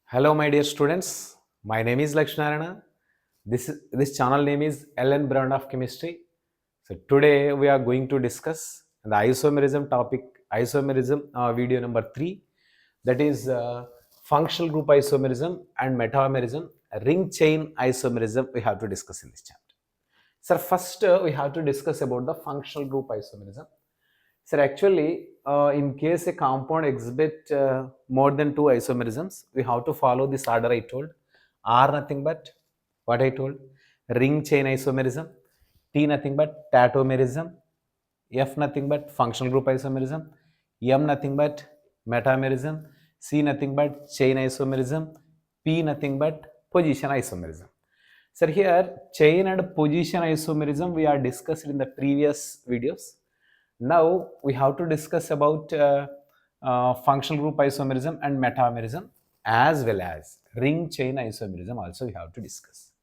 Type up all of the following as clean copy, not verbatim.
Hello, my dear students. My name is Lakshmi Narayana. This channel name is LN Brand of Chemistry. So today we are going to discuss the isomerism topic, isomerism video number 3. That is functional group isomerism and metamerism, ring chain isomerism. We have to discuss in this chapter. Sir, first we have to discuss about the functional group isomerism. Sir, actually, in case a compound exhibit more than two isomerisms, we have to follow this order I told. R nothing but what I told, ring chain isomerism. T nothing but tautomerism. F nothing but functional group isomerism. M nothing but metamerism. C nothing but chain isomerism. P nothing but position isomerism. Sir, here chain and position isomerism we are discussed in the previous videos. Now we have to discuss about functional group isomerism and metamerism as well as ring chain isomerism also we have to discuss.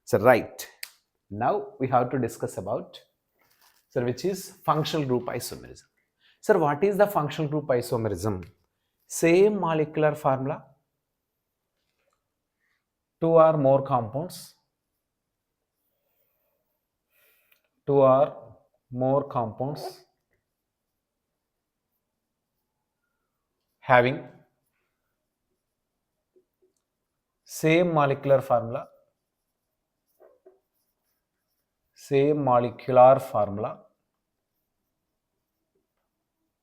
So right, now we have to discuss about, sir, which is functional group isomerism. Sir, what is the functional group isomerism? Same molecular formula, two or more compounds, having same molecular formula,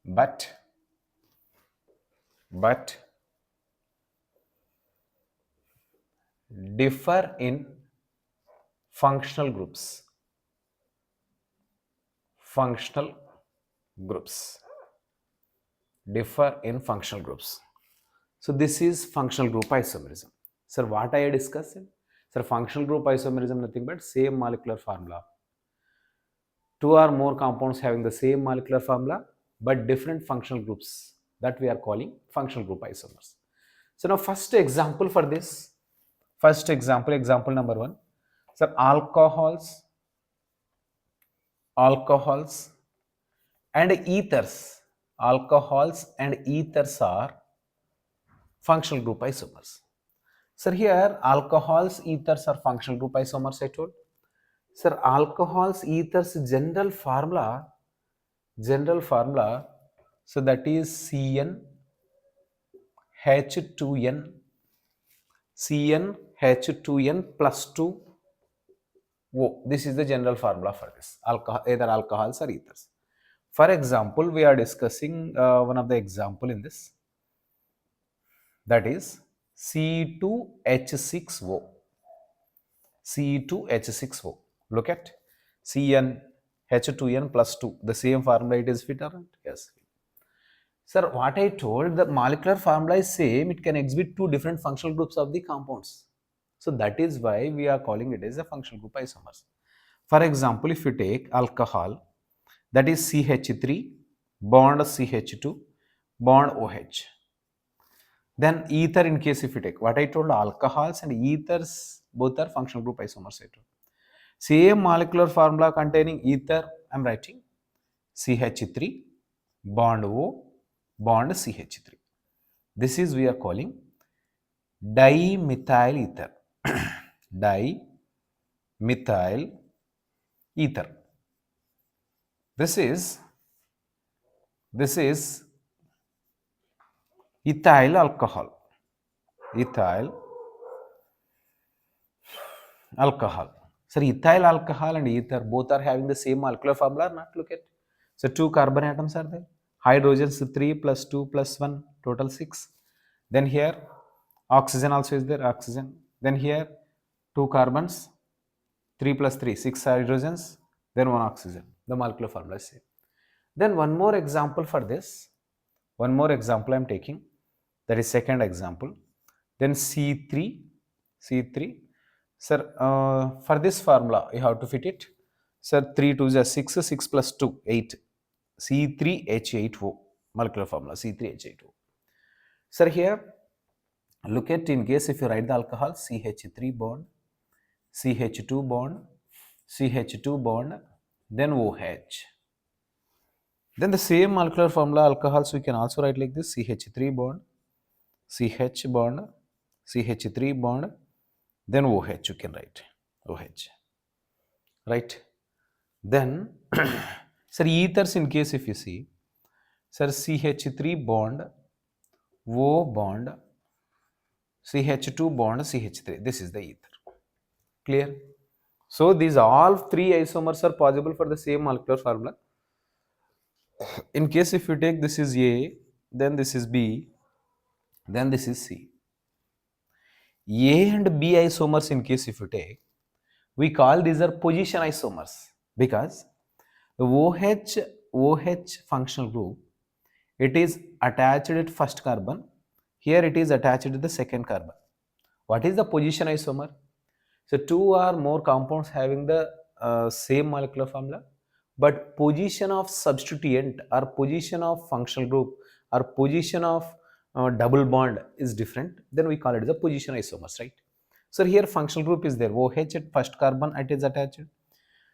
but differ in functional groups. Differ in functional groups. So this is functional group isomerism. Sir, what I discussed? Sir, functional group isomerism nothing but same molecular formula. Two or more compounds having the same molecular formula but different functional groups, that we are calling functional group isomers. So now first example for this, example number 1. Sir, alcohols and ethers are functional group isomers. Sir, here alcohols, ethers are functional group isomers I told. Sir, alcohols, ethers general formula, so that is CnH2n plus 2 O. This is the general formula for this, either alcohols or ethers. For example, we are discussing one of the example in this, that is C2H6O. Look at CnH2n plus 2. The same formula it is fit or not? Yes. Sir, what I told, the molecular formula is same. It can exhibit two different functional groups of the compounds. So that is why we are calling it as a functional group isomers. For example, if you take alcohol, that is CH3 bond CH2 bond OH. Then ether, in case if you take, what I told, alcohols and ethers both are functional group isomers. Same molecular formula containing ether, I am writing CH3 bond O bond CH3. This is we are calling dimethyl ether. Dimethyl ether. This is ethyl alcohol. Sir, ethyl alcohol and ether both are having the same molecular formula or not? Look at. So, 2 carbon atoms are there. Hydrogens 3 plus 2 plus 1, total 6. Then here oxygen also is there, oxygen. Then here 2 carbons, 3 plus 3, 6 hydrogens, then 1 oxygen. The molecular formula is same. Then one more example for this. One more example I am taking. That is second example. Then C3. Sir, for this formula you have to fit it. Sir, 3 2 is 6, 6 plus 2, 8. C3H8O, molecular formula C3H8O. Sir, here look at, in case if you write the alcohol, CH3 bond, CH2 bond, then OH. Then the same molecular formula alcohols we can also write like this, CH3 bond, CH bond, CH3 bond, then OH you can write, OH, right? Then, sir, ethers in case if you see, sir, CH3 bond, O bond, CH2 bond, CH3, this is the ether, clear? So, these all three isomers are possible for the same molecular formula. In case if you take this is A, then this is B, then this is C. A and B isomers in case if you take, we call these are position isomers because the OH functional group, it is attached at first carbon, here it is attached to the second carbon. What is the position isomer? So two or more compounds having the same molecular formula, but position of substituent or position of functional group or position of double bond is different, then we call it the position isomers, right? So here functional group is there, OH at first carbon it is attached.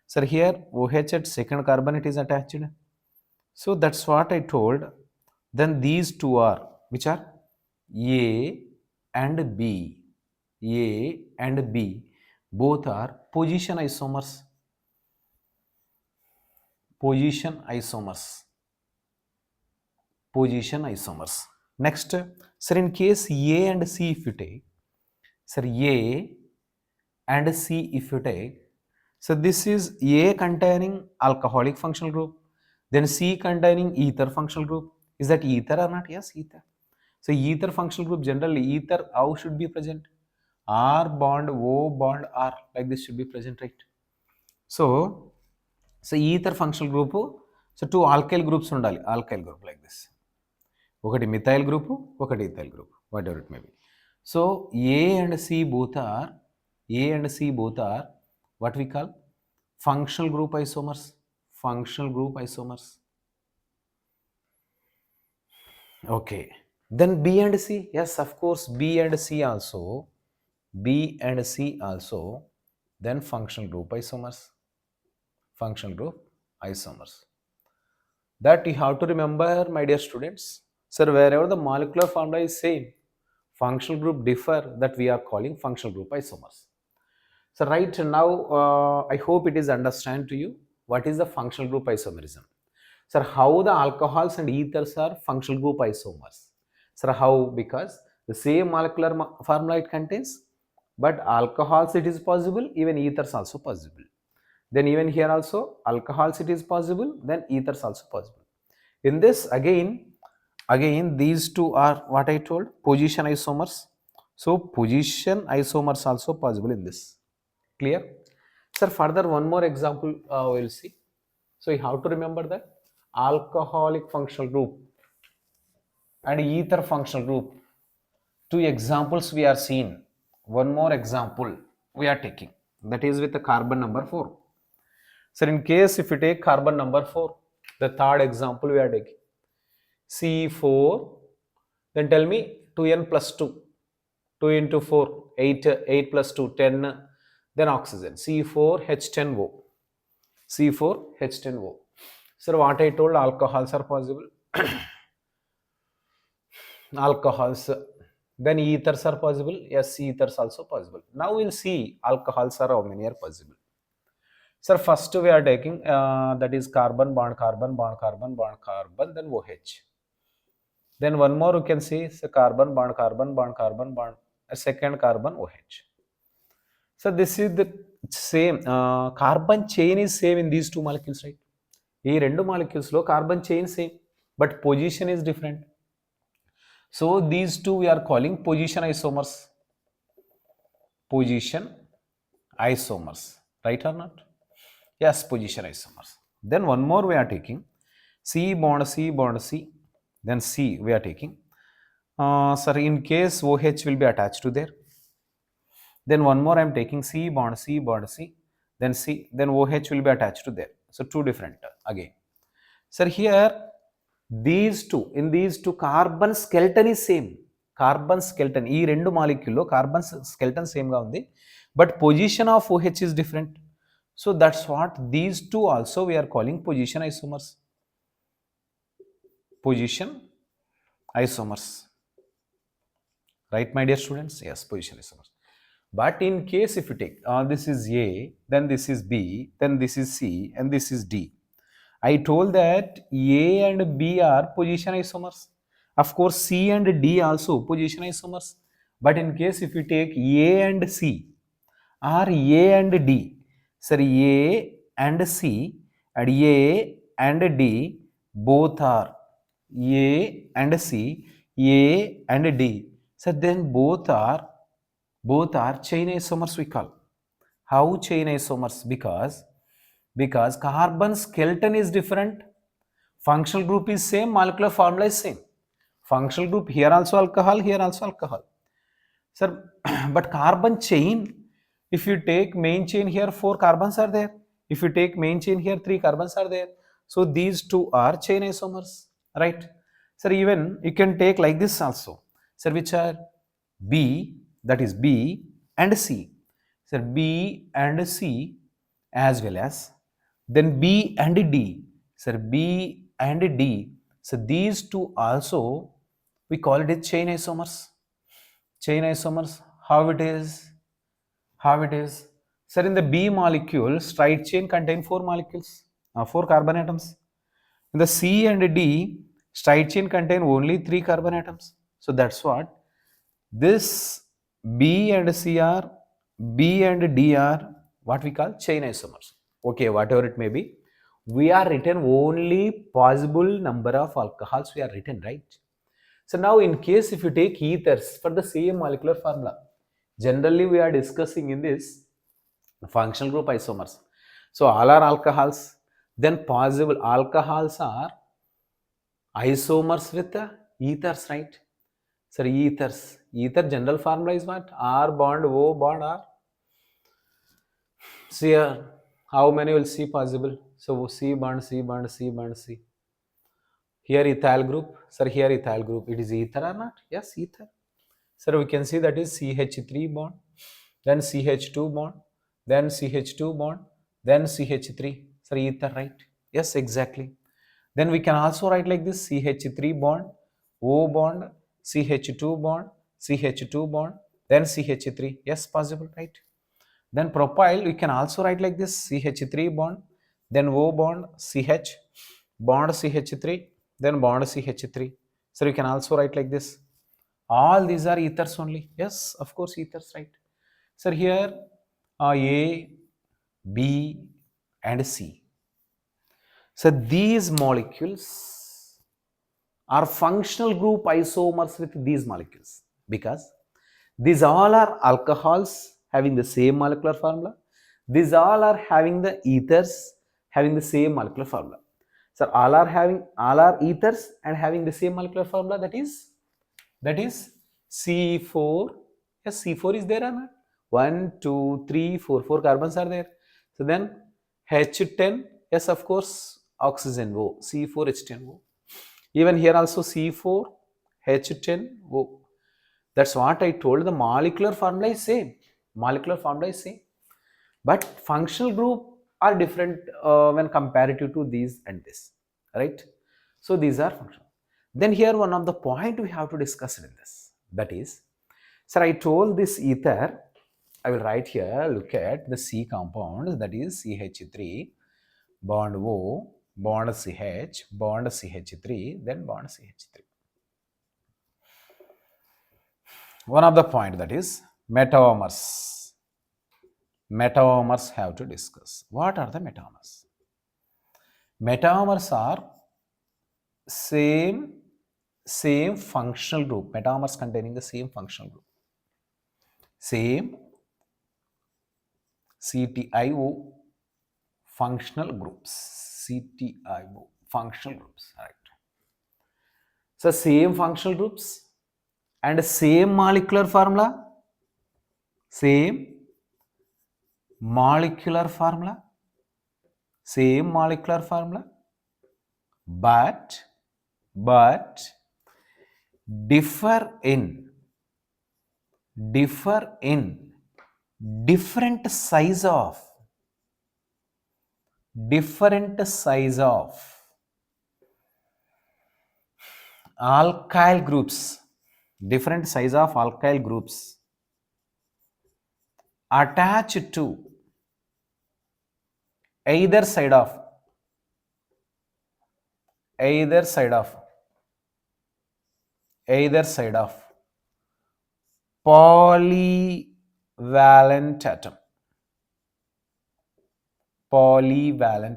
So here OH at second carbon it is attached. So that's what I told. Then these two are, which are A and B. A and B both are position isomers. Position isomers. Position isomers. Next, sir, in case A and C if you take, sir, A and C if you take, so this is A containing alcoholic functional group, then C containing ether functional group. Is that ether or not? Yes, ether. So ether functional group, generally ether how should be present? R bond, O bond, R, like this should be present, right? So ether functional group, so two alkyl groups undali, alkyl group like this. ఒకటి methyl group, ఒకటి ethyl group, what ever it may be. So A and C both are what we call functional group isomers. Functional group isomers. Okay. Then B and C, yes, of course, B and C also, then functional group isomers. Functional group isomers. That you have to remember, my dear students. Sir, wherever the molecular formula is same, functional group differ, that we are calling functional group isomers. So right now, I hope it is understand to you what is the functional group isomerism. Sir, how the alcohols and ethers are functional group isomers. Sir, how? Because the same molecular formula it contains, but alcohols it is possible, even ethers also possible. Then even here also alcohols it is possible, then ethers also possible. In this again these two are what I told, position isomers. So position isomers also possible in this. Clear? Sir, further one more example we'll see. So you have to remember that alcoholic functional group and ether functional group, two examples we are seeing. One more example we are taking, that is with the carbon number 4. So in case if you take carbon number 4, the third example we are taking, C4, then tell me 2n plus 2, 2 into 4, 8 plus 2, 10, then oxygen, C4H10O, C4H10O. Sir, what I told, alcohols are possible, alcohols, then ethers are possible, yes, ethers also possible. Now we'll see alcohols are how many are possible. Sir, first we are taking that is carbon bond, carbon bond, carbon bond, carbon, then OH. Then one more you can see, so carbon bond, carbon bond, carbon bond, a second carbon OH. So this is the same carbon chain is same in these two molecules, right? ఈ రెండు molecules లో carbon chain same, but position is different. So these two we are calling position isomers. Position isomers, right or not? Yes, position isomers. Then one more we are taking, C bond, C bond, C, then C we are taking. Sir, in case OH will be attached to there. Then one more I am taking, C bond, C bond, C, then C, then OH will be attached to there. So two different again. Sir, here these two, in these two carbon skeleton is same. Carbon skeleton, ఈ రెండు molecule లో carbon skeleton same గా ఉంది, but position of OH is different. So that's what these two also we are calling position isomers. Position isomers, Right, my dear students? Yes, position isomers. But in case if you take this is A, then this is B, then this is C, and this is D. I told that A and B are position isomers. Of course, C and D also position isomers. But in case if you take A and C, or A and D, sorry, A and C and A and D both are A and C, A and D. So then both are chain isomers we call. How chain isomers? Because carbon skeleton is different, functional group is same, molecular formula is same. Functional group here also alcohol, here also alcohol. Sir, but carbon chain, if you take main chain here, 4 carbons are there. If you take main chain here, 3 carbons are there. So these two are chain isomers, right? Sir, even you can take like this also. Sir, which are B, that is B and C. Sir, B and C as well as then B and D. Sir, B and D. So these two also we call it as chain isomers. Chain isomers, how it is. Sir, in the B molecule, straight chain contain 4 molecules, 4 carbon atoms. In the C and D, straight chain contain only 3 carbon atoms. So that's what this B and C are, B and D are what we call chain isomers. Okay, whatever it may be, we are written only possible number of alcohols we are written, right? So now in case if you take ethers for the same molecular formula, generally we are discussing in this functional group isomers. So all are alcohols, then possible alcohols are isomers with the ethers, right? So ethers, ether general formula is what? R bond O bond R. So here, how many will see possible? So C bond, C bond, C bond, C. Here ethyl group, sir, here ethyl group, it is ether or not? Yes, ether. Sir, we can see that is CH3 bond, then CH2 bond, then CH2 bond, then CH3. Sir, ether, right? Yes, exactly. Then we can also write like this: CH3 bond, O bond, CH2 bond, CH2 bond, then CH3. Yes, possible, right? Then propyl, we can also write like this: CH3 bond, then O bond, CH, bond CH3, then bond CH3. So we can also write like this. All these are ethers only. Yes, of course, ethers, right? So here A, B, and C. So these molecules are functional group isomers with these molecules because these all are alcohols having the same molecular formula. These all are having the ethers having the same molecular formula. So all are ethers and having the same molecular formula, that is C4. Yes, C4 is there or not? 1, 2, 3, 4. 4 carbons are there. So then H10. Yes, of course, oxygen O. C4H10O. Even here also C4 H10O. That's what I told. The molecular formula is same. Molecular formula is same. But functional group are different when comparative to these and this. Right? So these are functional. Then here one of the point we have to discuss in this. That is, sir, I told this ether, I will write here, look at the C compound, that is CH3, bond O, bond CH, bond CH3, then bond CH3. One of the point, that is metamers. Metamers have to discuss. What are the metamers? Metamers are same functional group. Metamers containing the same functional group. Same CTIO functional groups. CTIO functional groups, right? So same functional groups and same molecular formula. Same molecular formula. Same molecular formula. But differ in different size of alkyl groups. different size of alkyl groups attached to either side of either side of polyvalent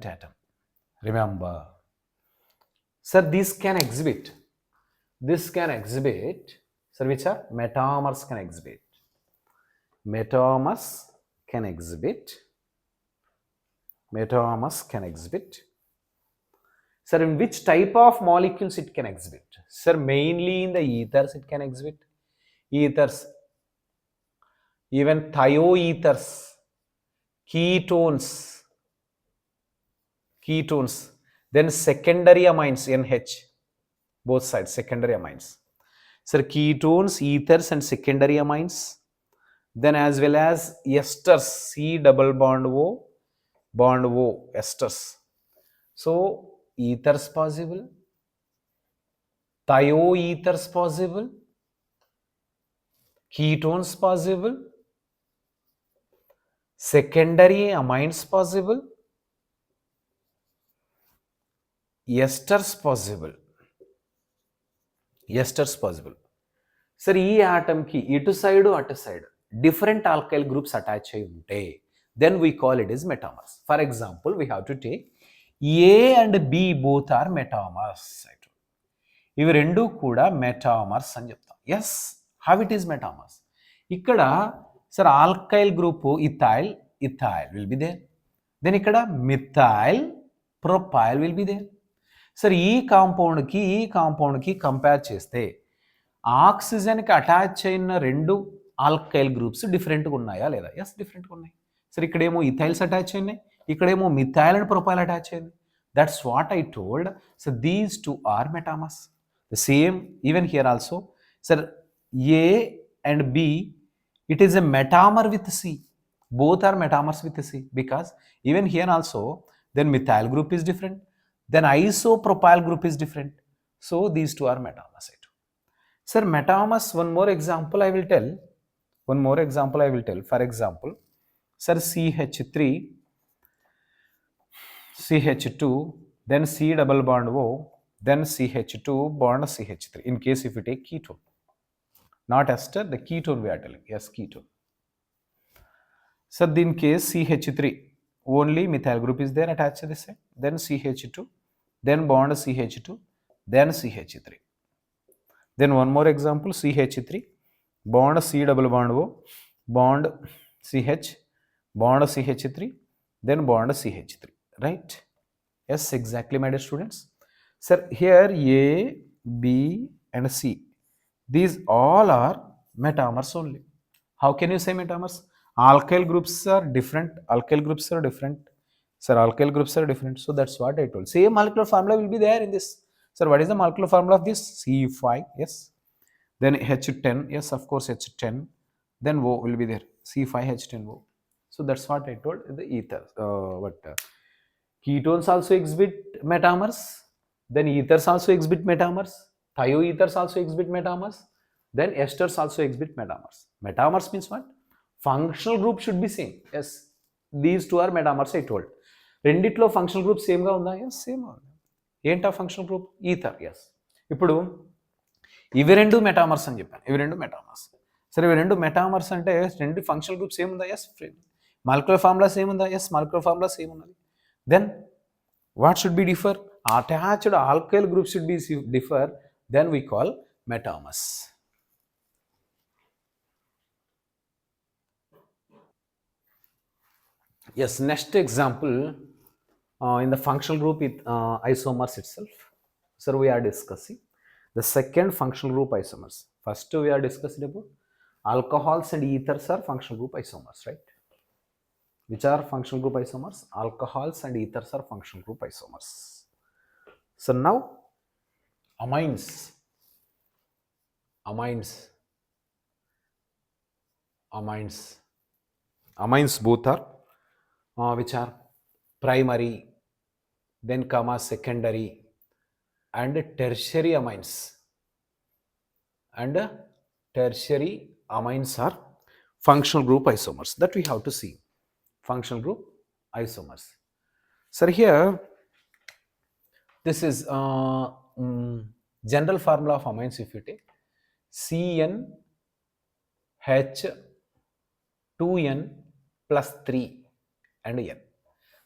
atom. Remember, sir, this can exhibit, sir, which are metamers can exhibit. Metamers can exhibit. Sir, in which type of molecules it can exhibit? Sir, mainly in the ethers it can exhibit. Ethers, even thioethers, ketones, then secondary amines, NH, both sides, secondary amines. Sir, ketones, ethers and secondary amines, then as well as esters, C double bond O, esters. So, ethers possible, thioethers possible, ketones possible, secondary amines possible, esters possible. Sir, ఈ atom ki ఇటు side అటు side different alkyl groups attach అయి ఉంటే then we call it as metamers. For example, we have to take A and B both are metamers. ఇవి రెండు కూడా metamers అని చెప్తాం. Yes, how it is metamers? ఇక్కడ sir alkyl group ethyl will be there, then ఇక్కడ methyl propyl will be there. Sir ఈ కాంపౌండ్కి compare చేస్తే ఆక్సిజన్కి అటాచ్ అయిన రెండు ఆల్కైల్ గ్రూప్స్ డిఫరెంట్గా ఉన్నాయా లేదా? ఎస్, డిఫరెంట్గా ఉన్నాయి. సార్ ఇక్కడేమో ఇథైల్స్ అటాచ్ అయినాయి, ఇక్కడేమో మిథైల్ అండ్ ప్రొపైల్ అటాచ్ అయింది. That's what I told. So these two are metamers. The same even here also. Sir, A and B, it is a metamer with C. Both are metamers with C, because even here also, then methyl group is different, then isopropyl group is different. So these two are metamers. Sir, metamers, one more example I will tell. For example, sir, CH2, then C double bond O, then CH2 bond CH3. In case if you take ketone, not ester, the ketone we are telling. Yes, ketone. So in case CH3, only methyl group is there attached to this side, then CH2, then bond CH2, then CH3. Then one more example, CH3 bond C double bond O, bond CH, bond CH3, then bond CH3, right? Yes, exactly, my dear students. Sir, here A, B and C, these all are metamers only. How can you say metamers? Alkyl groups are different. Sir, alkyl groups are different. So that's what I told. Same molecular formula will be there in this. Sir, what is the molecular formula of this? C5, yes. Then H10, yes, of course, H10. Then O will be there. C5H10O. So that's what I told. The ether. Ketones also exhibit metamers. Then ethers also exhibit metamers, thioethers also exhibit metamers, then esters also exhibit metamers. Metamers means what? Functional group should be same. Yes, these two are metamers I told. రెండిట్లో functional group సేమ్గా ఉందా? Yes, same. ఏంటా functional group? Ether. Yes. ఇప్పుడు ఇవి రెండు మెటామర్స్ అని చెప్పాను. సరే, ఇవి రెండు మెటామర్స్ అంటే రెండు ఫంక్షనల్ గ్రూప్ సేమ్ ఉందా? ఎస్. మాలిక్యులర్ ఫార్ములా సేమ్ ఉందా? ఎస్, మాలిక్యులర్ ఫార్ములా సేమ్ ఉన్నది. Then what should be differ? Attached alkyl group should be differ, then we call metamers. Yes, next example, in the functional group with isomers itself. Sir, we are discussing the second functional group isomers. First we are discussing about alcohols and ethers are functional group isomers, right? Which are functional group isomers? Alcohols and ethers are functional group isomers. So now amines both are which are primary, then comma secondary and tertiary amines, and tertiary amines are functional group isomers. That we have to see. Functional group isomers. So here, this is general formula of amines. If you take CnH2n plus 3 and n.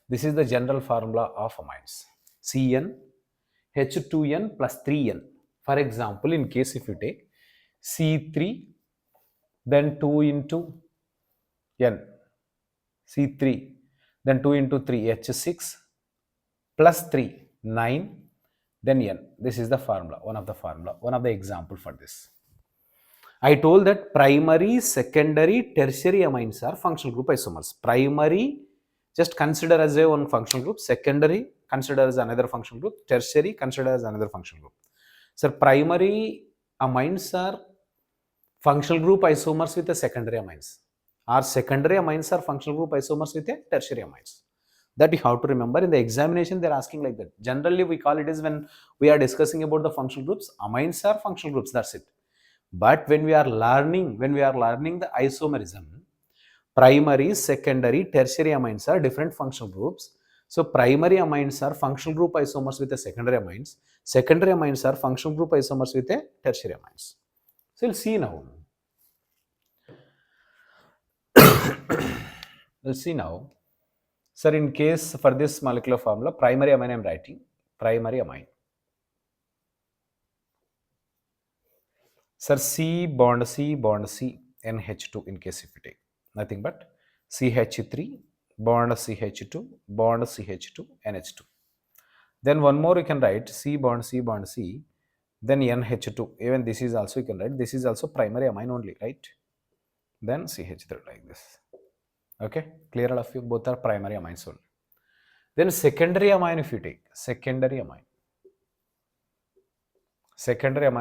This is the general formula of amines. CnH2n plus 3n. For example, in case if you take C3, then 2 into n, C3, then 2 into 3, H6 plus 3, 9, then n. This is the formula, one of the example for this. I told that primary, secondary, tertiary amines are functional group isomers. Primary, just consider as a one functional group. Secondary, consider as another functional group. Tertiary, consider as another functional group. So primary amines are functional group isomers with the secondary amines. Or secondary amines are functional group isomers with the tertiary amines. That you have to remember. In the examination, they're asking like that. Generally, we call it is when we are discussing about the functional groups, amines are functional groups. That's it. But when we are learning the isomerism, primary, secondary, tertiary amines are different functional groups. So primary amines are functional group isomers with the secondary amines. Secondary amines are functional group isomers with the tertiary amines. So we'll see now. We'll see now. Sir, in case for this molecular formula, primary amine I am writing, primary amine. Sir, C bond C, NH2 in case if you take. Nothing but CH3, bond CH2, bond CH2, NH2. Then one more you can write C bond C, then NH2. Even this is also you can write. This is also primary amine only, right? Then CH3 like this. Okay, clear all of you? Both are primary amines only. Then secondary amine if you take, secondary amine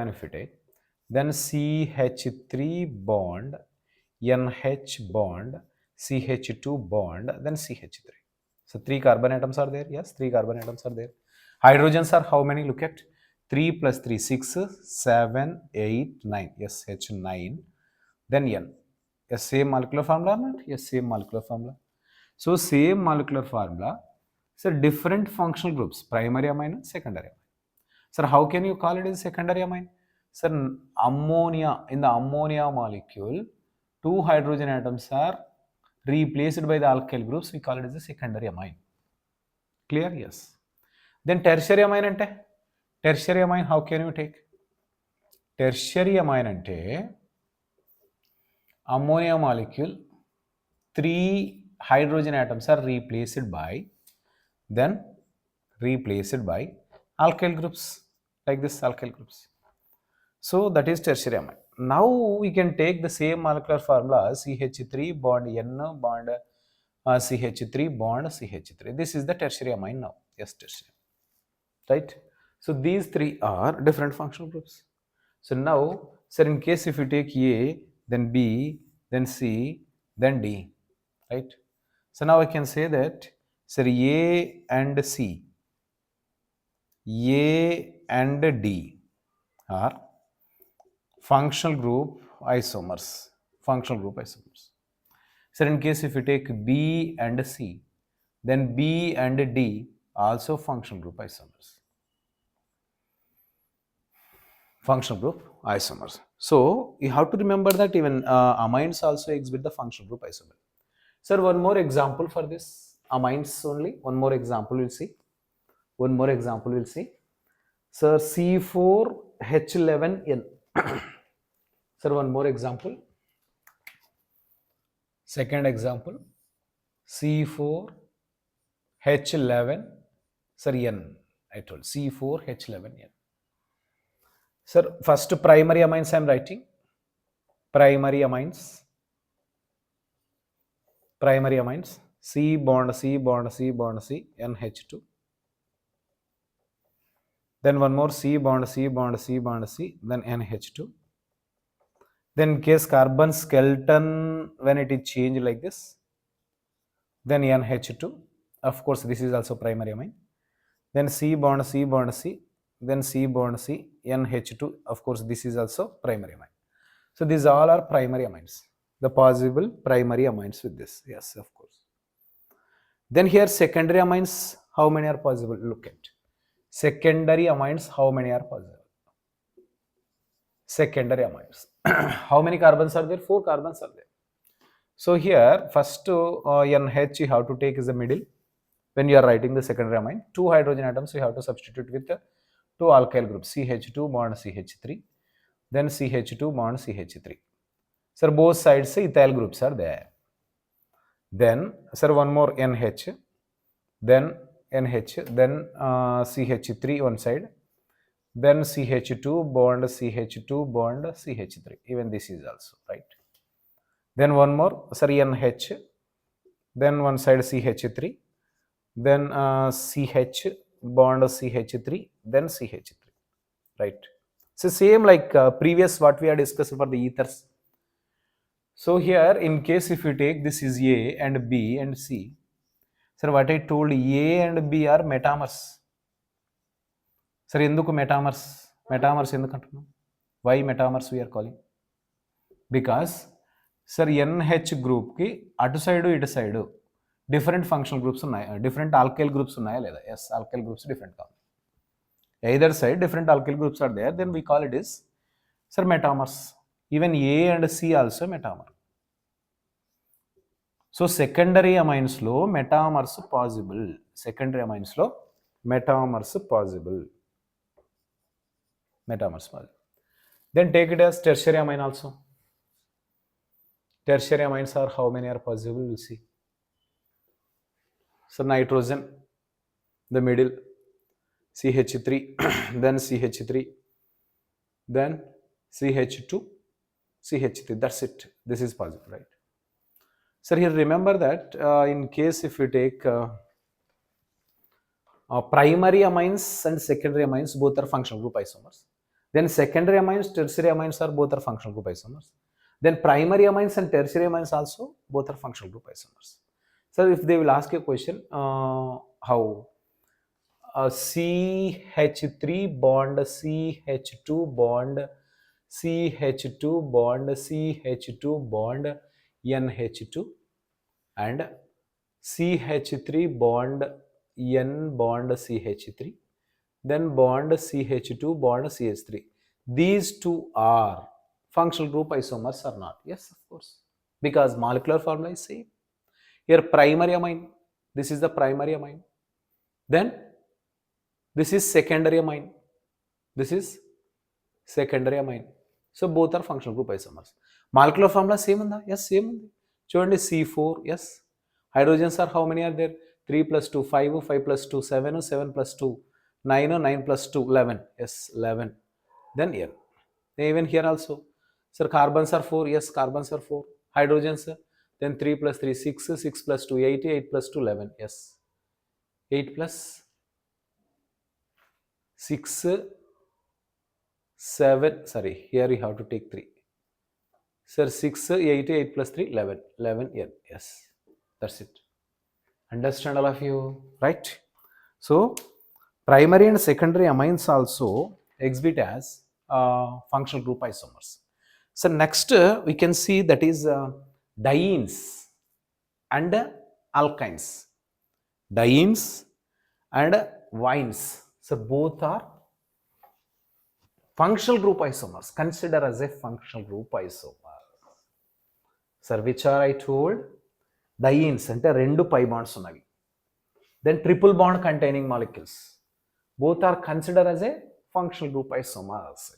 if you take, then CH3 bond, NH bond, CH2 bond, then CH3. So 3 carbon atoms are there. Yes, 3 carbon atoms are there. Hydrogens are how many? Look at 3 plus 3, 6, 7, 8, 9. Yes, H9. Then N. Yes, same molecular formula or not? Yes, same molecular formula. So same molecular formula. So different functional groups, primary amine and secondary amine. Sir, how can you call it as secondary amine? Sir, ammonia, in the ammonia molecule, 2 hydrogen atoms are replaced by the alkyl groups. We call it as a secondary amine. Clear? Yes. Then tertiary amine ante? Tertiary amine, how can you take? Tertiary amine ante ammonia molecule, 3 hydrogen atoms are replaced by alkyl groups, like this alkyl groups. So that is tertiary amine. Now we can take the same molecular formula CH3 bond N bond CH3 bond CH3. This is the tertiary amine now. Yes, tertiary. Right? So these 3 are different functional groups. So now, sir, in case if you take A, then B, then C, then D, right? So now I can say that, sir, A and C, A and D are functional group isomers. So in case if you take B and C, then B and D also functional group isomers. So you have to remember that even amines also exhibit the functional group isomer. Sir, one more example for this amines only. One more example we'll see. Sir, C4H11N. Sir, one more example. Second example, C4H11, sir, N. I told C4H11N. Sir, first primary amines I am writing. Primary amines. C bond C, NH2. Then one more C bond C, then NH2. Then in case carbon skeleton, when it is changed like this, then NH2. Of course, this is also primary amine. Then C bond C, then C bond C, NH2. Of course, this is also primary amine. So these all are primary amines, the possible primary amines with this. Yes, of course. Then here secondary amines, how many are possible? Look at secondary amines, how many are possible? Secondary amines. How many carbons are there? 4 carbons are there. So here first NH you have to take is the middle. When you are writing the secondary amine, 2 hydrogen atoms you have to substitute with the 2 alkyl groups, CH2 bond CH3, then CH2 bond CH3. Sir, both sides ethyl groups are there. Then sir, one more NH, then NH, then CH3 one side, then CH2 bond CH2 bond CH3. Even this is also right. Then one more, sir, NH, then one side CH3, then CH bond CH3, then CH3, right? So same like previous what we are discussed for the ethers. So here in case if you take this is A and B and C, sir, what I told, A and B are metamers. Sir, enduku metamers? Metamers enduku antunna? Why metamers we are calling? Because sir, NH group ki atu side itu side different functional groups unnaya, different alkyl groups unnaya leda? Yes, alkyl groups different kavu. Either side different alkyl groups are there, then we call it is, sir, metamers. Even A and C also metamer. So secondary amines lo metamers possible. Secondary amines lo metamers possible. Metamers possible. Then take it as tertiary amine also. Tertiary amines are how many are possible? We'll see. So nitrogen, the middle, CH3, then CH3, then CH2, CH3. That's it. This is possible, right? Sir, here remember that in case if you take primary amines and secondary amines, both are functional group isomers. Then secondary amines, tertiary amines are both are functional group isomers. Then primary amines and tertiary amines also both are functional group isomers. So if they will ask a question, how CH3 bond CH2 bond CH2 bond CH2 bond NH2 and CH3 bond N bond CH3, then bond CH2 bond CH3. These two are functional group isomers or not? Yes, of course, because molecular formula is same. Here primary amine, this is the primary amine, then this is secondary amine, this is secondary amine. So both are functional group isomers. Molecular formula same unda? Yes, same undi. Chudandi C4, yes. Hydrogens are how many are there? 3 plus 2 5, 5 plus 2 7, 7 plus 2 9, 9 plus 2 11. Yes, 11. Then here, even here also, sir, carbons are 4. Yes, carbons are 4. Hydrogens, then 3 plus 3 6, 6 plus 2 8, 8 plus 2 11. Yes, 8 plus 6 7, sorry, here you have to take 3. Sir, 6 8, 8 plus 3 11, 11 here. Yes, that's it. Understand all of you, right? So primary and secondary amines also exhibit as functional group isomers. So next we can see that is dienes and alkynes. Dienes and wines. So both are functional group isomers. Consider as a functional group isomer. Sir, which are I told? Dienes ante rendu pi bonds unnagi. Then triple bond containing molecules. Both are considered as a functional group isomers.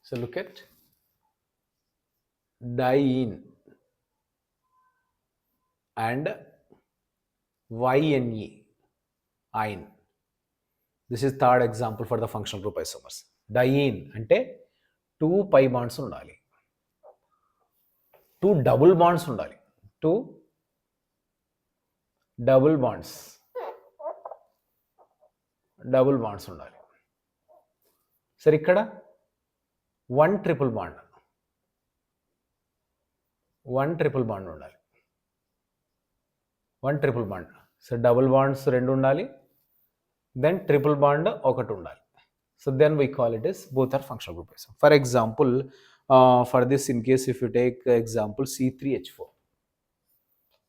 So look at diene and YNE, ine. This is third example for the functional group isomers. Diene ante 2 pi bonds undali, 2 double bonds undali, 2 double bonds undali. సరే ఇక్కడ 1 triple bond ఉండాలి. 1 triple bond. So double bonds 2 ఉండాలి, then triple bond 1 ఉండాలి. So then we call it as both are functional group isomer. For example, for this, in case if you take example C3H4,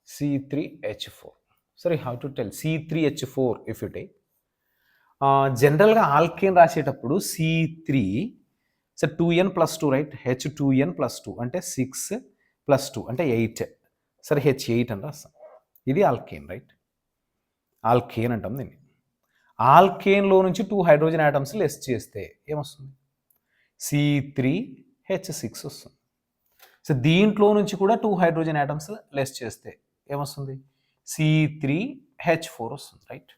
C3H4. Sorry, how to tell C3H4 if you take జనరల్గా alkane రాసేటప్పుడు C3 so 2n + 2 right, H2n + 2 అంటే 6 + 2 అంటే 8, సరే H8 అని రాస్తాం. ఇది alkane right, alkane అంటాం దీన్ని. ఆల్కేన్లో నుంచి 2 హైడ్రోజన్ ఆటమ్స్ లెస్ చేస్తే ఏమొస్తుంది? C3H6 వస్తుంది. సో దీంట్లో నుంచి కూడా 2 హైడ్రోజన్ ఆటమ్స్ లెస్ చేస్తే ఏమొస్తుంది? C3H4 వస్తుంది రైట్.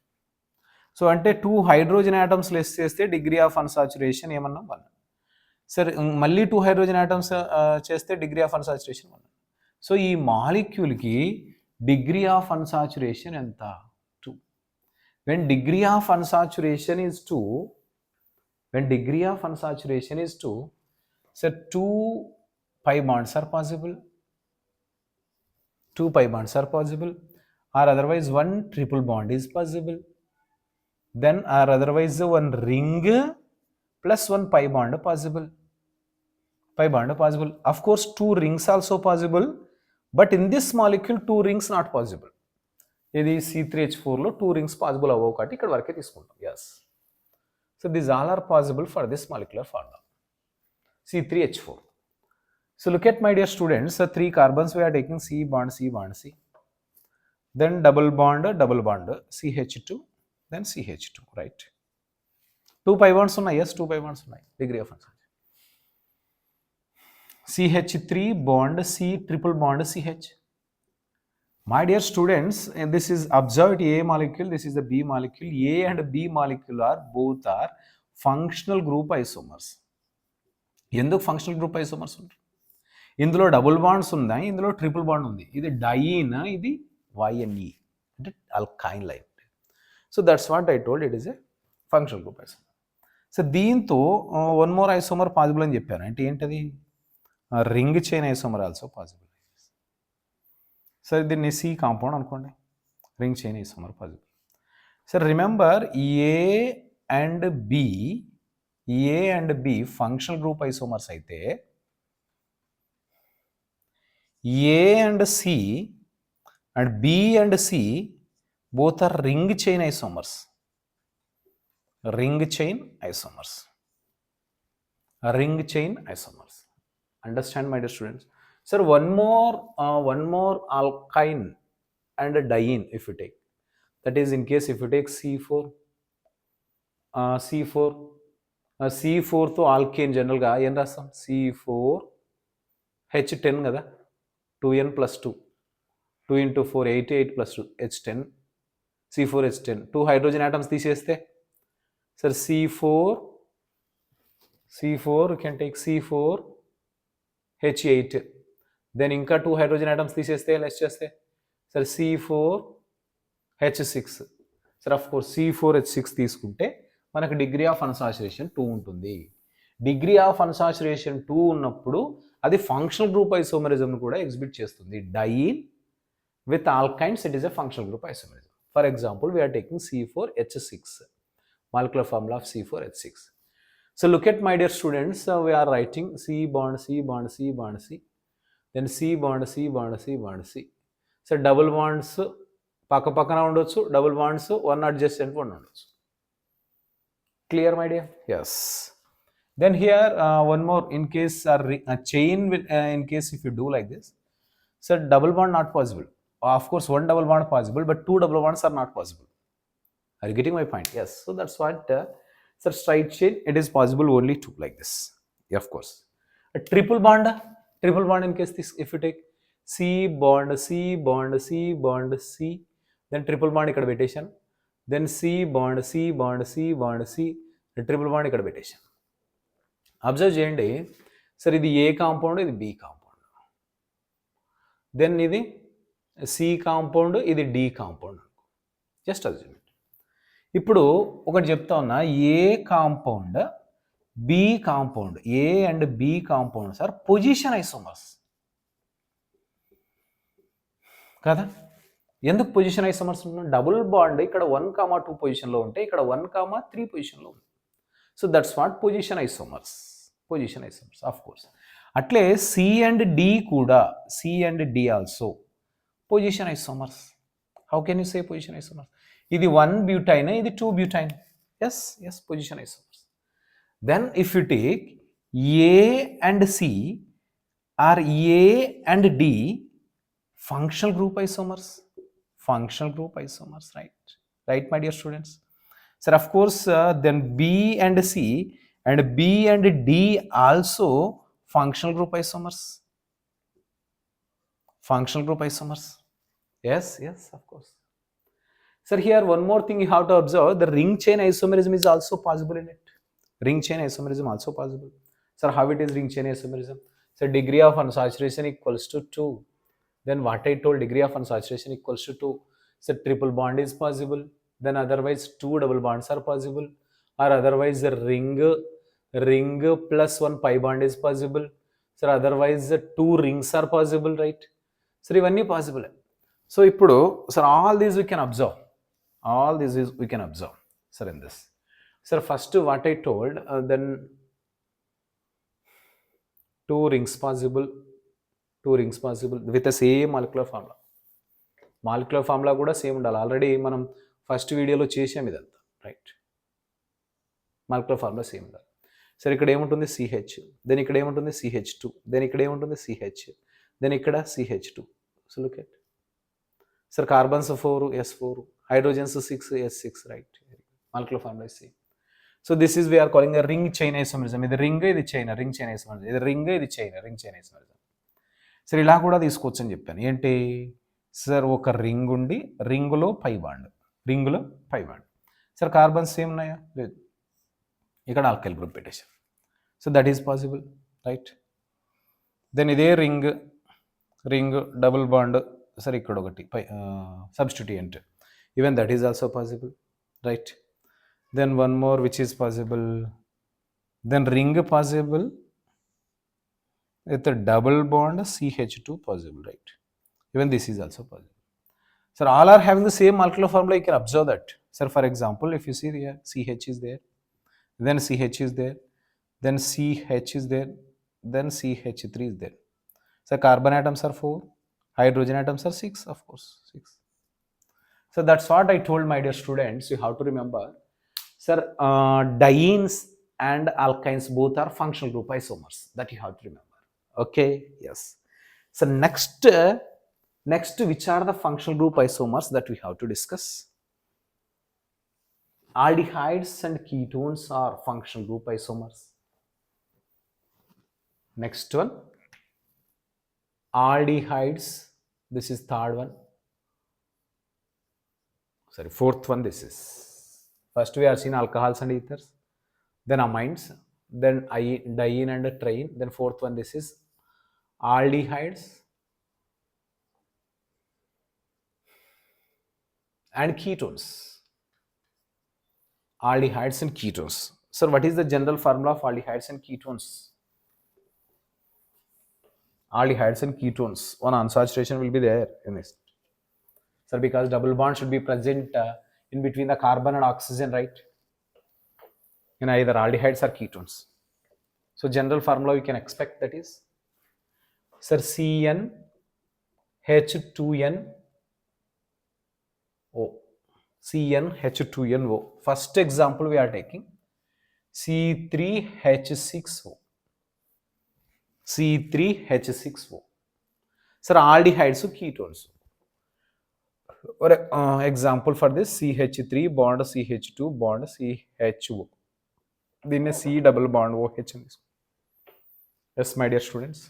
సో అంటే 2 హైడ్రోజన్ ఆటమ్స్ లెస్ చేస్తే డిగ్రీ ఆఫ్ అన్సాచురేషన్ ఏమన్నా 1. సరే మళ్ళీ 2 హైడ్రోజన్ ఆటమ్స్ చేస్తే డిగ్రీ ఆఫ్ అన్సాచురేషన్ 1. సో ఈ మాలిక్యూల్కి డిగ్రీ ఆఫ్ అన్సాచురేషన్ ఎంత? 2. when degree of unsaturation is 2, so 2 pi bonds are possible, 2 pi bonds are possible, or otherwise 1 triple bond is possible, then or otherwise 1 ring plus 1 pi bond possible. Of course 2 rings also possible, but in this molecule 2 rings not possible. ఇది C3H4లో 2 rings possible అవ్వవు కాబట్టి ఇక్కడ వరకే తీసుకుంటాం. Yes, so these all are possible for this molecular formula C3H4. So look at my dear students, 3 carbons we are taking C bond, then double bond, CH2, then CH2, right? 2 pi bonds ఉన్నాయి. yes, 2 pi bonds ఉన్నాయి. Degree of unsaturation CH3 bond C triple bond CH. My dear students, this is observed A molecule, this is the B molecule. A and B molecule are both are functional group isomers. ఎందుకు functional group isomers ఉంటాయి? ఇందులో double bonds ఉన్నాయి, ఇందులో triple bond ఉంది. ఇది dyne, ఇది YNE అంటే alkyne line. So that's what I told, it is a functional group isomer. So దీంతో 1 more ఐసోమర్ పాసిబుల్ అని చెప్పాను. అంటే ఏంటది? Ring chain isomer also possible. సరే దీన్ని C కాంపౌండ్ అనుకోండి, రింగ్ చైన్ ఐసోమర్ పాసిబుల్. సరే remember A and B functional group isomers అయితే A and C and B and C both are ring chain isomers. Understand, my dear students? Sir, one more alkyne and a diene if you take. That is, in case if you take C4 తో alkane జనరల్గా ఏం రాస్తాం? C4H10 కదా, 2n + 2, 2 × 4 8, 8 + 2 H10, C4H10. 2 hydrogen atoms తీసేస్తే sir C4 you can take C4H8. Then ఇంకా 2 hydrogen atoms తీసేస్తే less చేస్తే sir C4H6. Sir of course C4H6 తీసుకుంటే మనకు డిగ్రీ ఆఫ్ అన్సాచురేషన్ 2 ఉంటుంది. డిగ్రీ ఆఫ్ అన్సాచురేషన్ 2 ఉన్నప్పుడు అది ఫంక్షనల్ గ్రూప్ ఐసోమరిజం కూడా ఎగ్జిబిట్ చేస్తుంది. Diene with alkynes, it is a functional group isomerism. For example we are taking C4H6, molecular formula of C4H6. So look at, my dear students, we are writing C bond, then C bond. So double bonds పక్క పక్కన ఉండొచ్చు, double bonds 1 adjacent 1 ఉండొచ్చు. Clear, my dear? Yes. Then here one more, in case a chain will in case if you do like this, so double bond not possible. Of course 1 double bond possible, but 2 double bonds are not possible. Are you getting my point? Yes. So that's what sir, straight chain, it is possible only 2 like this. Yeah, of course. A triple bond in case this, if you take C bond, then triple bond ikkada పెట్టేశాం, then C bond, triple bond ikkada పెట్టేశాం. Observe చేయండి sir, ఇది A compound, ఇది B compound, then ఇది C compound, ఇది D compound. Just observe. ఇప్పుడు ఒకటి చెప్తా ఉన్నా, A compound B compound, A and B compound sir position isomers కదా. ఎందుకు పొజిషన్ ఐసోమర్స్? డబుల్ బాండ్ ఇక్కడ 1, 2 పొజిషన్లో ఉంటే ఇక్కడ 1, 3 పొజిషన్లో ఉంది. So that's what position isomers. Position isomers, of course. Atle C and D kuda, C and D also position isomers. How can you say position isomers? Idi 1 butane, idi 2 butane. Yes, yes, position isomers. Then if you take A and C are A and D functional group isomers. Functional group isomers, right? Right, my dear students? Sir, of course, then B and C and B and D also functional group isomers. Functional group isomers. Yes, yes, of course. Sir, here one more thing you have to observe, the ring chain isomerism is also possible in it. Ring chain isomerism also possible. Sir, how it is ring chain isomerism? So degree of unsaturation equals to 2. Then what I told, degree of unsaturation equals to 2. So triple bond is possible. Then otherwise 2 double bonds are possible. Or otherwise the ring plus 1 pi bond is possible. Sir, otherwise the 2 rings are possible, right? Sir, ivanni possible. So ippudu, sir, all these we can observe. All these is we can observe, sir, in this. Sir, first what I told, then 2 rings possible. 2 rings possible with the same molecular formula. Molecular formula kuda same undali. Already manam first video lo chesam idantha, right? Molecular formula same undali. Sir, ikkada em untundi CH, then ikkada em untundi CH2, then ikkada em untundi CH, then ikkada CH2. So look at, sir, carbons 4 S4, hydrogens 6 S6, right? Molecular formula is same. So this is we are calling a ring chain isomerism. Idi ring, idi chain, ring chain isomerism. Idi ring, idi chain, ring chain isomerism. సరే, ఇలా కూడా తీసుకోవచ్చు అని చెప్పాను. ఏంటి sir, ఒక ring ఉండి రింగులో పై బాండ్, రింగులో pi bond. Sir, carbons same ఉన్నాయా? లేదు. ఇక్కడ ఆల్కైల్ గ్రూప్ పెట్టేశాం. So that is possible, right? Then ఇదే రింగ్ డబుల్ బాండ్, సార్ ఇక్కడ ఒకటి pi substituent, even that is also possible, right? Then one more which is possible, then ring possible with a double bond CH2 possible, right? Even this is also possible. Sir, all are having the same molecular formula. You can observe that. Sir, for example, if you see here, CH is there, then CH is there, then CH is there, then CH3 is there. So carbon atoms are 4, hydrogen atoms are 6, of course, 6. So that's what I told, my dear students. You have to remember, sir, dienes and alkynes both are functional group isomers. That you have to remember. Okay, yes. So next, which are the functional group isomers that we have to discuss? Aldehydes and ketones are functional group isomers. Next one, aldehydes. This is third one. Sorry, fourth one. This is first we are seeing alcohols and ethers, then amines, then diene and triene, then fourth one, this is aldehydes and ketones. Aldehydes and ketones. Sir, what is the general formula of aldehydes and ketones? Aldehydes and ketones, one unsaturation will be there in this. Sir, because double bond should be present in between the carbon and oxygen, right? In either aldehydes or ketones. So general formula we can expect, that is, sir, CnH2nO. CnH2nO. First example we are taking C3H6O. C3H6O. Sir, aldehydes to ketones. Or example for this, CH3 bond CH2 bond CHO. Then a C double bond OH in this. Yes, my dear students.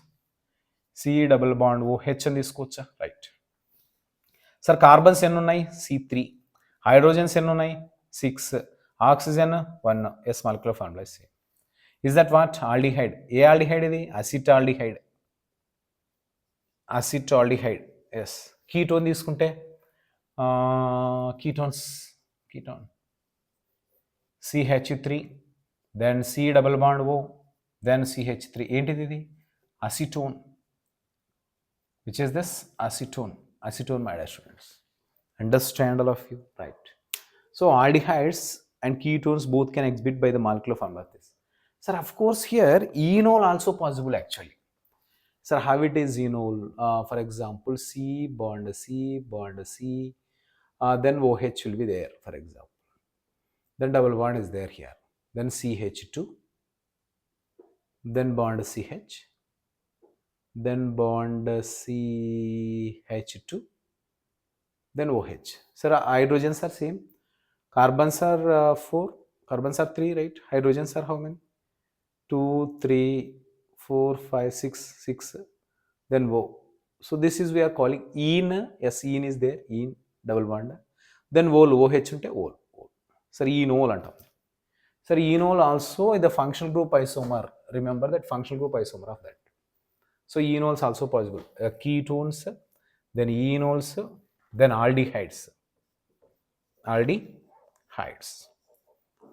C double bond OH in this coach, right? Sir, carbons ఎన్ని ఉన్నాయి? C3. Hydrogens ఎన్ని ఉన్నాయి? 6. Oxygen 1. Yes, molecular formula is same. Is that what? Aldehyde. A aldehyde ఇది? Acetaldehyde. Acetaldehyde. Yes. Ketone తీసుకుంటే ketones, ketone, CH3, then C double bond O, then CH3. ఏంటిది ఇది? Acetone. Which is this? Acetone. Acetone, my dear students. Understand all of you, right? So aldehydes and ketones both can exhibit by the molecular formula of this. Sir, of course, here enol also possible actually. Sir, how it is enol? For example, C bond C bond C, then OH will be there, for example. Then double bond is there here. Then CH2, then bond CH, then bond CH2, then OH. Sir, hydrogens are same. Carbons are 4, carbons are 3, right? Hydrogens are how many? 2, 3, 4, 5, 6, 6. Then O. So this is we are calling ene. Yes, ene is there. Ene double bond. Then vol OH unte ol. Sir, enol antam. Sir, enol also is the functional group isomer. Remember that functional group isomer of that. So enols also possible. Ketones, then enols, then aldehydes. Aldehydes.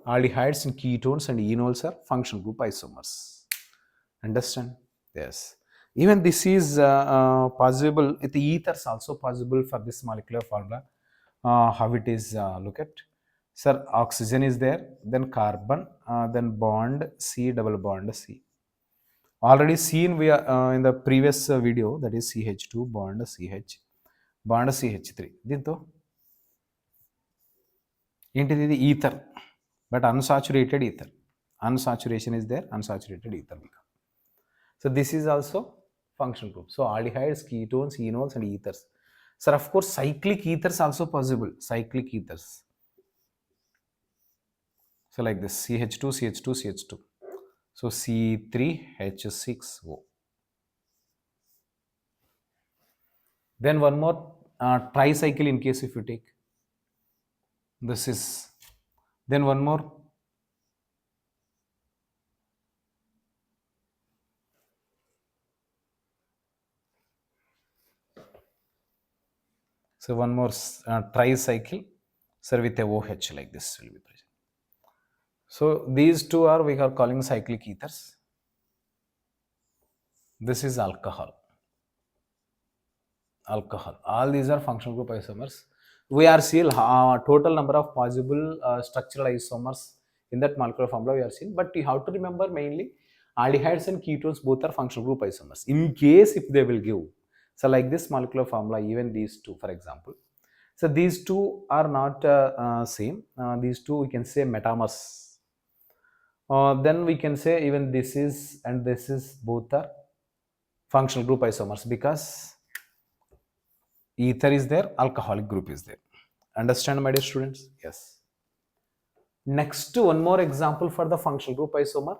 Aldehydes and ketones and enols are functional group isomers. Understand? Yes. Even this is possible. The ethers also possible for this molecular formula. How it is? Look at. Sir, oxygen is there. Then carbon. Then bond C double bond C. Already seen we are in the previous video, that is CH2 bond CH bond CH3. Dinto ఏంటిది ఇది ether, but unsaturated ether. Unsaturation is there, unsaturated ether. So this is also functional group. So aldehydes, ketones, enols and ethers. Sir, of course, cyclic ethers also possible. Cyclic ethers. So like this CH2 CH2 CH2. So C3H6O. Then one more tricycle in case if you take. This is. Then one more. So one more tricycle, sir, with a OH like this will be present. So these two are we are calling cyclic ethers. This is alcohol. Alcohol. All these are functional group isomers. We are seeing total number of possible structural isomers in that molecular formula we are seeing, but you have to remember mainly aldehydes and ketones both are functional group isomers. In case if they will give, so like this molecular formula, even these two, for example. So these two are not same. These two we can say metamers. Then we can say even this is and this is both are functional group isomers because ether is there, alcoholic group is there. Understand, my dear students? Yes. Next, one more example for the functional group isomer.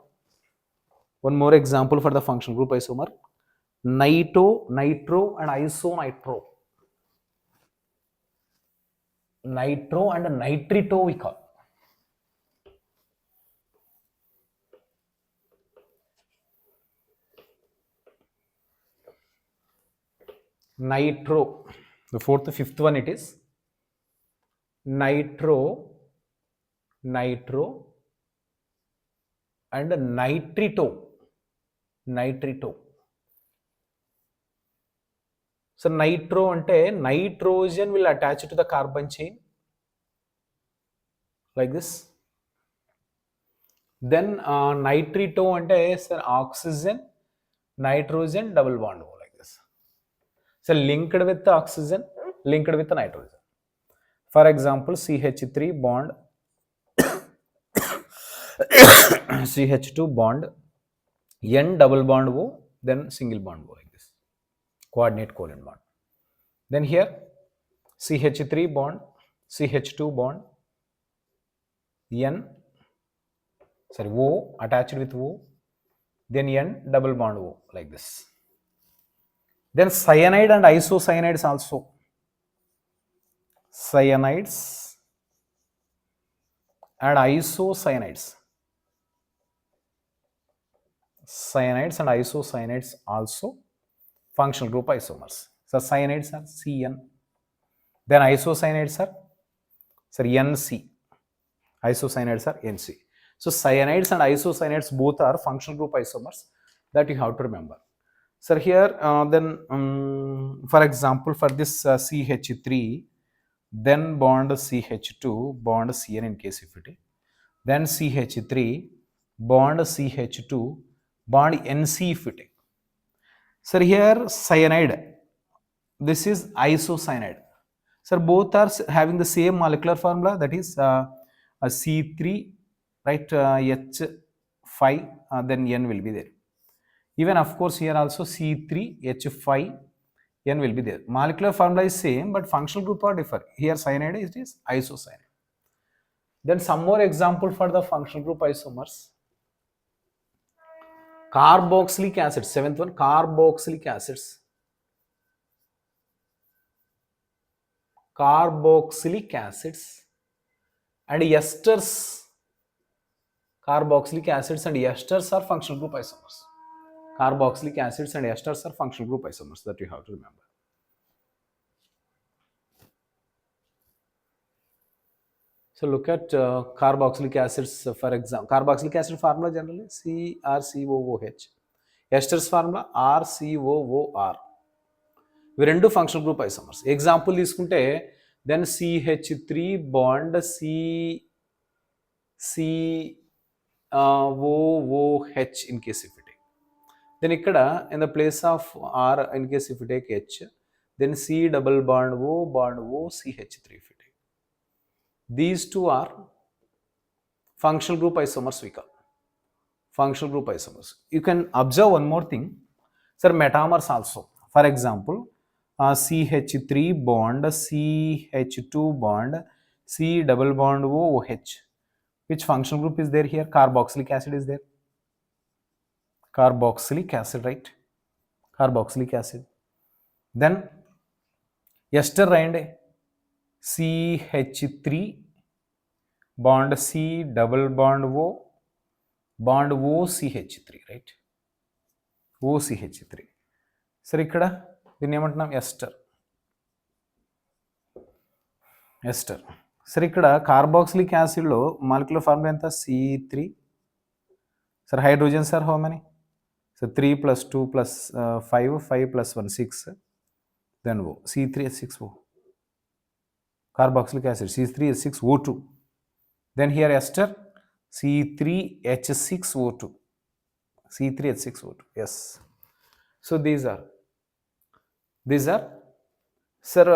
One more example for the functional group isomer. Nitro and isonitro. Nitro and nitrito we call. Nitro. The fourth, fifth one it is. Nitro and nitrito. So nitro ante nitrogen will attach to the carbon chain like this. Then nitrito ante sir oxygen, nitrogen double bond like this. So linked with the oxygen, linked with the nitrogen. For example, CH3 bond CH2 bond N double bond O, then single bond O like this. Coordinate covalent bond. Then here CH3 bond, CH2 bond, O attached with O, then N double bond O like this. Then cyanide and isocyanides also. Cyanides and isocyanides. Cyanides and isocyanides also functional group isomers. So cyanides are CN. Then isocyanides are NC. Isocyanides are NC. So cyanides and isocyanides both are functional group isomers that you have to remember. So here for example for this CH3, then bond CH2, bond CN in case if it is. then CH3, bond CH2, bond NC if you take. Sir, here cyanide, this is isocyanide. Sir, both are having the same molecular formula, that is a C3, right, H5, then N will be there. Even of course here also C3H5 N will be there. Molecular formula is same, but functional group are different. Here cyanide it is isocyanide. Then some more example for the functional group isomers. Carboxylic acid, seventh one, carboxylic acids. Carboxylic acids and esters. Carboxylic acids and esters are functional group isomers. Carboxylic acids and esters are functional group isomers, that you have to remember. So look at carboxylic acids, for example. Carboxylic acid formula generally CrCOOH. Esters formula RCOOR. ఇవి రెండు functional group isomers. Example తీసుకుంటే then CH3 bond COOH in case if you take. Then ఇక్కడ in the place of R in case if you take H, then C double bond O CH3 if you take. These two are functional group isomers we call. Functional group isomers. You can observe one more thing. Sir, metamers also. For example, CH3 bond CH2 bond C double bond OH. Which functional group is there here? Carboxylic acid is there. Carboxylic acid, right? Carboxylic acid. Then ester and CH3 bond C double bond OCH3, right? OCH3. Sir, ikkada దీన్ని ఏమంటున్నాం ester. సరే, ఇక్కడ carboxylic యాసిడ్లో molecular formula ఎంత? C3. సరే, hydrogens are how many? So 3 + 2 + 5 + 1 6, then O C3H6O. Carboxylic acid C3H6O2. Then here ester C3H6O2. C3H6O2. Yes. So these are sir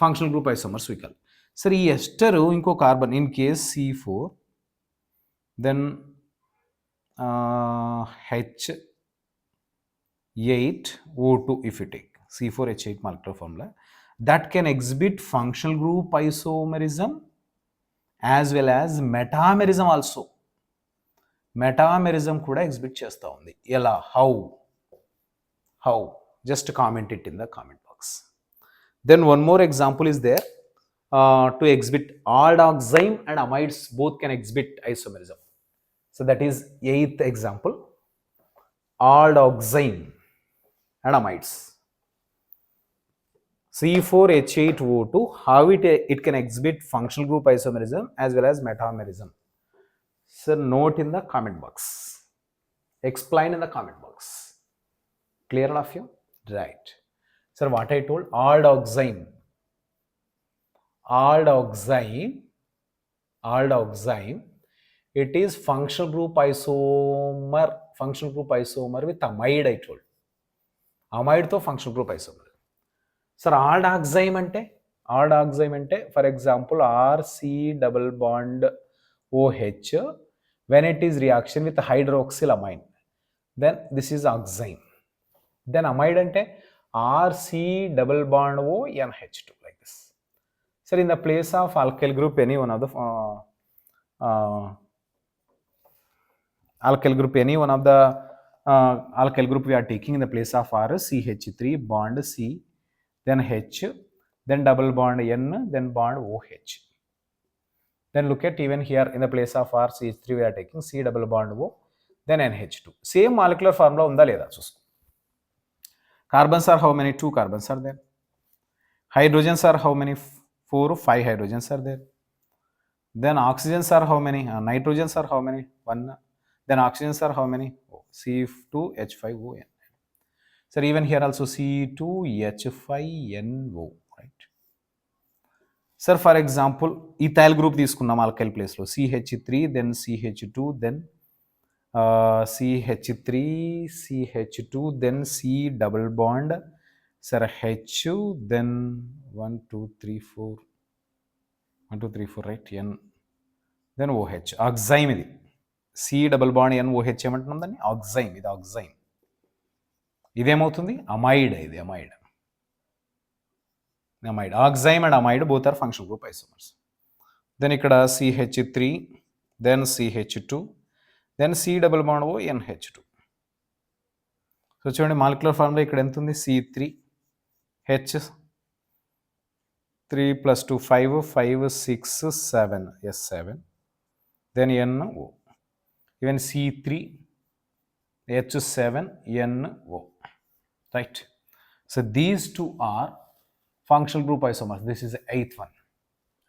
functional group isomers we call. Sir, ఈ ester ఇంకో carbon in case C4, then H8O2 if you take C4H8 molecular formula, that can exhibit functional group isomerism as well as metamerism also. Metamerism కూడా exhibit చేస్తూ ఉంది. ఎలా? How? Just comment it in the comment box. Then one more example is there. To exhibit aldoxime and amides both can exhibit isomerism. So that is 8th example. Aldoxime and amides. C4H8O2, how it can exhibit functional group isomerism as well as metamerism. So note in the comment box. Explain in the comment box. Clear all of you? Right. Sir, what I told, aldoxime, it is functional group isomer with amide. I told amide to functional group isomer. Sir, aldoxime ante for example RC double bond OH, when it is reaction with hydroxylamine, then this is oxime. Then amide ante RC double bond O NH2, like this. Sir, in the place of alkyl group, any one of the alkyl group we are taking in the place of R, CH3 bond C, then H, then double bond N, then bond OH. Then look at even here in the place of R, CH3 we are taking C double bond O, then NH2. Same molecular formula unda leda chusko. Carbons are how many? 2 carbons are there. Hydrogens are how many? 4, 5 hydrogens are there. Then oxygens are how many? Nitrogens are how many? 1. Then oxygens are how many? C2H5ON. Sir, even here also C2H5NO, right? Sir for example ethyl group తీసుకున్నాం alkyl ప్లేస్లో CH3 then CH2 then CH3 CH2 then C double bond sir H then 1 2 3 4 1 2 3 4 right N then OH oxime ఇది C double bond N OH ఏమంటున్నాం దాన్ని oxime ఇది oxime ఇదేమవుతుంది amide ఇది amide amide oxime and amide both are functional group isomers then ikkada CH3 then CH2 then C double bond O NH2 so చూడండి molecular formula ఇక్కడ ఎంత ఉంది C3 H 3 plus 2 5 5 6 7 yes 7 then NO even C3 H7 NO right so these two are functional group isomers. This is the 8th one.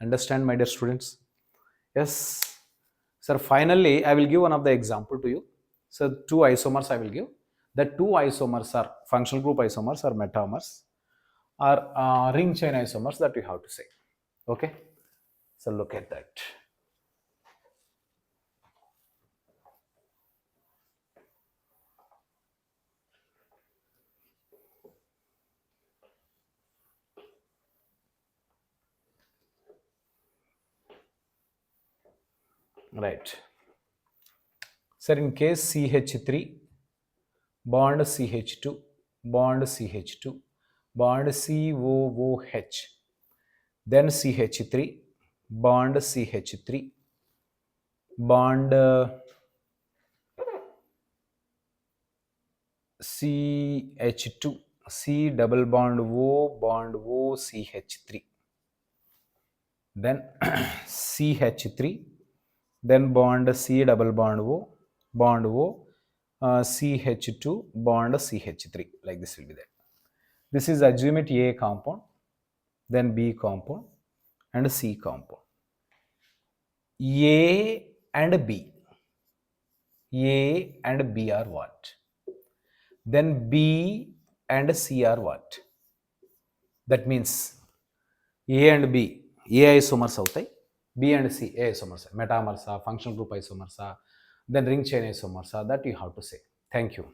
Understand, my dear students? Yes. Sir, finally, I will give one of the example to you. So, two isomers I will give. The two isomers are functional group isomers or metamers or ring chain isomers that you have to say. Okay. So, look at that. Right. Sir, in case CH3 bond CH2 bond CH2 bond COOH then CH3 bond CH3 bond CH2 C double bond O CH3 then CH3 then bond C double bond O CH2 bond CH3 like this will be there. This is assume it A compound then B compound and C compound. A and B are what? Then B and C are what? That means A and B A isomers అవుతాయి B and C A isomers metamers functional group isomers then ring chain isomers that you have to say. Thank you.